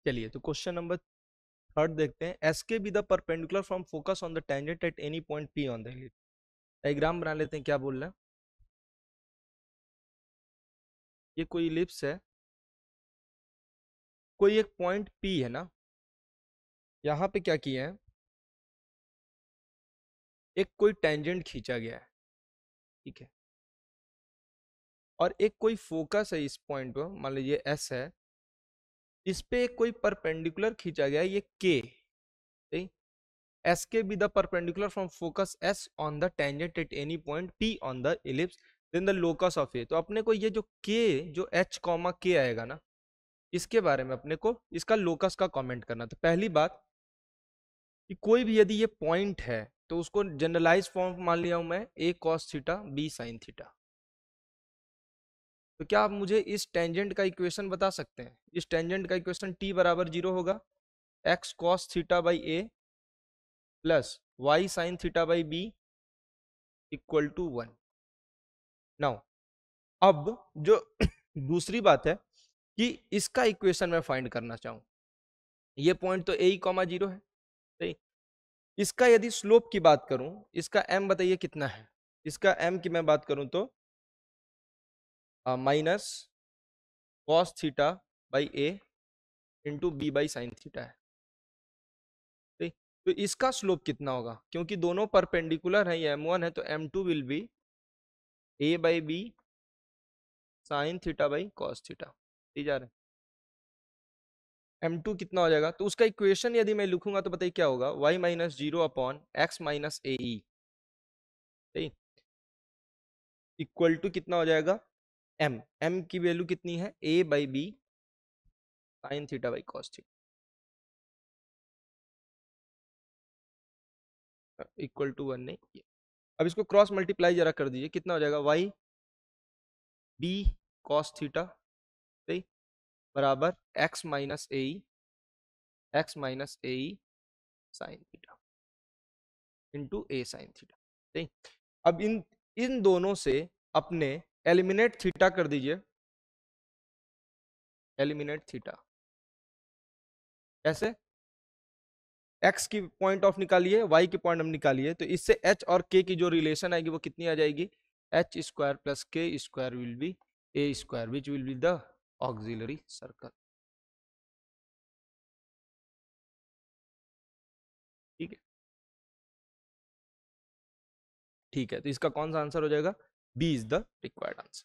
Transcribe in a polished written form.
चलिए तो question number third देखते हैं। S K be the perpendicular from focus on the tangent at any point P on the ellipse. Diagram बना लेते हैं, क्या बोल रहा है। ये कोई इलिप्स है, कोई एक पॉइंट पी है ना, यहाँ पे क्या किया है, एक कोई टेंजेंट खींचा गया है, ठीक है, और एक कोई फोकस है इस पॉइंट पर, मान लीजिए एस है, इस पे एक कोई परपेंडिकुलर खींचा गया है, ये के, ठीक। S K be the perpendicular from focus S on the tangent at any point P on the ellipse then the locus of A. तो अपने को ये जो के, जो एच कॉमा के आएगा ना, इसके बारे में अपने को इसका लोकस का कमेंट करना। तो पहली बात कि कोई भी यदि ये पॉइंट है तो उसको जनरलाइज फॉर्म मान लिया हूं मैं, A cos theta B sin theta. तो क्या आप मुझे इस टेंजेंट का इक्वेशन बता सकते हैं। इस टेंजेंट का इक्वेशन टी बराबर 0 होगा, x cos theta by a plus y sin theta by b equal to 1। Now अब जो दूसरी बात है कि इसका इक्वेशन मैं फाइंड करना चाहूं, ये पॉइंट तो ए कॉमा 0 है, सही। इसका यदि स्लोप की बात करूं, इसका एम बताइए कितना है। इसका एम की मैं बात करूं तो minus cos theta by a into b by sin theta है, ठीक। तो इसका स्लोप कितना होगा, क्योंकि दोनों परपेंडिकुलर है, ये m1 है, तो m2 will be a by b sin theta by cos theta, ठीक जा रहा है। m2 कितना हो जाएगा, तो उसका इक्वेशन यदि मैं लिखूंगा तो बताइए क्या होगा, y minus 0 upon X minus A E, ठीक, इक्वल टू कितना हो जाएगा, m की वैल्यू कितनी है, a by b sin theta by cos theta equal to 1 नहीं। अब इसको क्रॉस मल्टीप्लाई जरा कर दीजिए, कितना हो जाएगा, y बी कॉस थीटा, सही, बराबर x minus A E sine theta into A sine theta, ठीक। अब इन इन दोनों से अपने एलिमिनेट थीटा कर दीजिए, एलिमिनेट थीटा कैसे, एक्स की पॉइंट ऑफ निकालिए, वाई की पॉइंट ऑफ निकालिए, तो इससे एच और के की जो रिलेशन आएगी वो कितनी आ जाएगी, एच स्क्वायर प्लस के square will be A square which will be the auxiliary circle, ठीक है। ठीक है, तो इसका कौन सा आंसर हो जाएगा, b is the required answer.